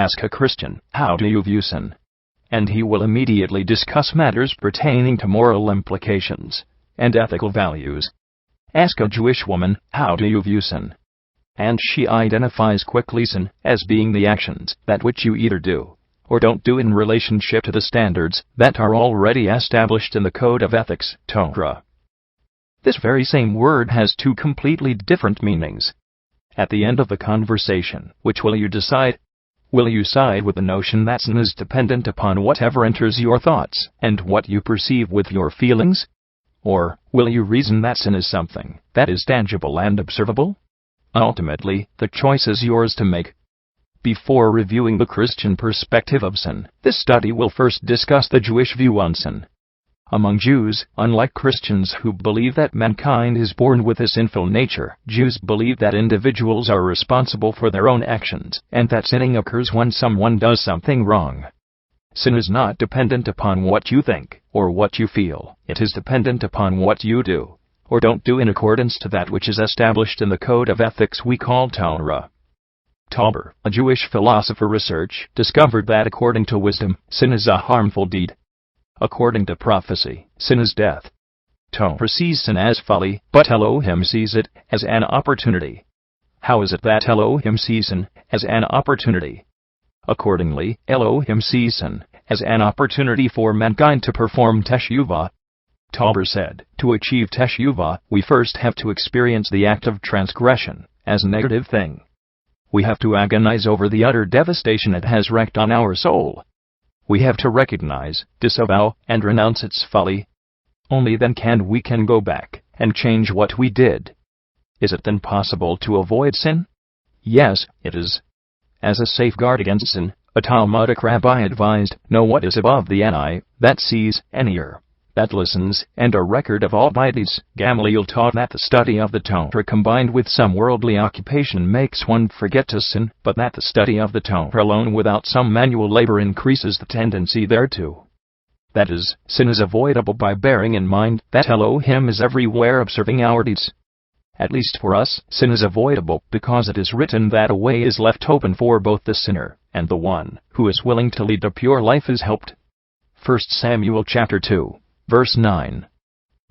ask a Christian, "How do you view sin?" and he will immediately discuss matters pertaining to moral implications and ethical values. Ask a Jewish woman, "How do you view sin?" and she identifies quickly sin as being the actions that which you either do or don't do in relationship to the standards that are already established in the code of ethics, Torah. This very same word has two completely different meanings. At the end of the conversation, which will you decide? Will you side with the notion that sin is dependent upon whatever enters your thoughts and what you perceive with your feelings? Or will you reason that sin is something that is tangible and observable? Ultimately, the choice is yours to make. Before reviewing the Christian perspective of sin, this study will first discuss the Jewish view on sin. Among Jews, unlike Christians who believe that mankind is born with a sinful nature, Jews believe that individuals are responsible for their own actions, and that sinning occurs when someone does something wrong. Sin is not dependent upon what you think or what you feel. It is dependent upon what you do or don't do in accordance to that which is established in the code of ethics we call Torah. Tauber, a Jewish philosopher, research discovered that according to wisdom, sin is a harmful deed. According to prophecy, sin is death. Torah sees sin as folly, but Elohim sees it as an opportunity. How is it that Elohim sees sin as an opportunity? Accordingly, Elohim sees sin as an opportunity for mankind to perform teshuvah. Tauber said, to achieve teshuvah, we first have to experience the act of transgression as a negative thing. We have to agonize over the utter devastation it has wreaked on our soul. We have to recognize, disavow, and renounce its folly. Only then can we go back and change what we did. Is it then possible to avoid sin? Yes, it is. As a safeguard against sin, a Talmudic rabbi advised, know what is above the eye, that sees, an ear that listens, and a record of all my deeds. Gamaliel taught that the study of the Torah combined with some worldly occupation makes one forget to sin, but that the study of the Torah alone without some manual labor increases the tendency thereto. That is, sin is avoidable by bearing in mind that Elohim is everywhere observing our deeds. At least for us, sin is avoidable because it is written that a way is left open for both the sinner and the one who is willing to lead a pure life is helped. 1 Samuel chapter 2. Verse 9.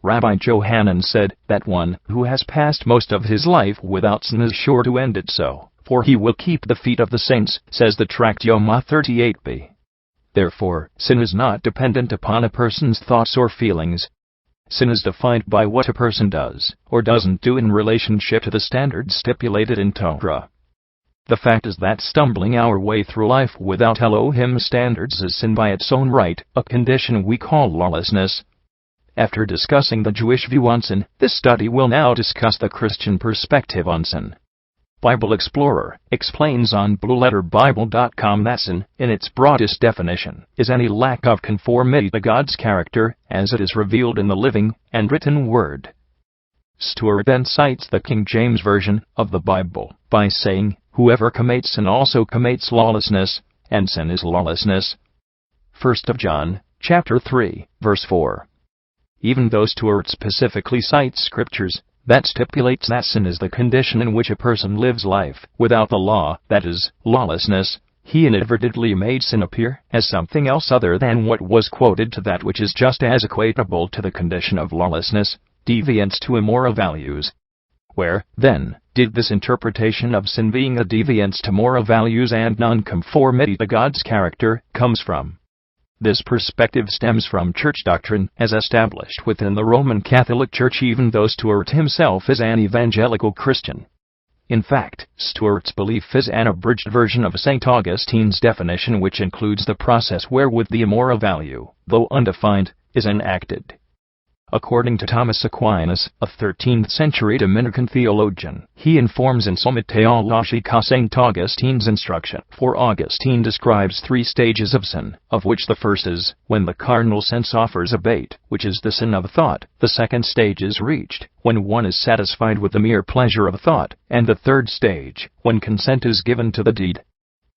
Rabbi Johanan said that one who has passed most of his life without sin is sure to end it so, for he will keep the feet of the saints, says the tract Yoma 38b. Therefore, sin is not dependent upon a person's thoughts or feelings. Sin is defined by what a person does or doesn't do in relationship to the standards stipulated in Torah. The fact is that stumbling our way through life without Elohim's standards is sin by its own right, a condition we call lawlessness. After discussing the Jewish view on sin, this study will now discuss the Christian perspective on sin. Bible Explorer explains on BlueLetterBible.com that sin, in its broadest definition, is any lack of conformity to God's character, as it is revealed in the living and written Word. Stewart then cites the King James Version of the Bible by saying, whoever commits sin also commits lawlessness, and sin is lawlessness. 1 John, chapter 3, verse 4. Even though Stewart specifically cites scriptures that stipulates that sin is the condition in which a person lives life without the law, that is, lawlessness, he inadvertently made sin appear as something else other than what was quoted to that which is just as equatable to the condition of lawlessness, deviance to immoral values. Where, then, did this interpretation of sin being a deviance to moral values and nonconformity to God's character comes from? This perspective stems from church doctrine as established within the Roman Catholic Church, even though Stewart himself is an evangelical Christian. In fact, Stewart's belief is an abridged version of St. Augustine's definition, which includes the process wherewith the immoral value, though undefined, is enacted. According to Thomas Aquinas, a 13th-century Dominican theologian, he informs in Summa Theologica St. Augustine's instruction. For Augustine describes 3 stages of sin, of which the first is when the carnal sense offers a bait, which is the sin of thought. The second stage is reached when one is satisfied with the mere pleasure of thought, and the third stage when consent is given to the deed.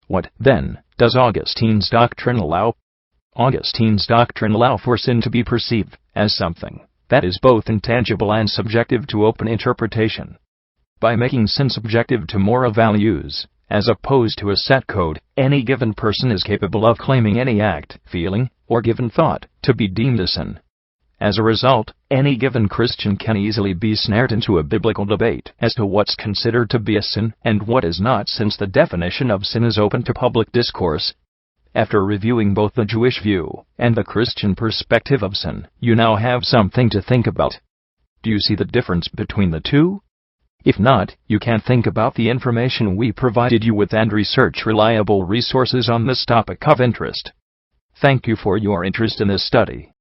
What, then, does Augustine's doctrine allow? Augustine's doctrine allow for sin to be perceived as something that is both intangible and subjective to open interpretation. By making sin subjective to moral values As opposed to a set code, any given person is capable of claiming any act, feeling, or given thought to be deemed a sin. As a result, any given Christian can easily be snared into a biblical debate as to what's considered to be a sin and what is not, since the definition of sin is open to public discourse. After reviewing both the Jewish view and the Christian perspective of sin, you now have something to think about. Do you see the difference between the two? If not, you can think about the information we provided you with and research reliable resources on this topic of interest. Thank you for your interest in this study.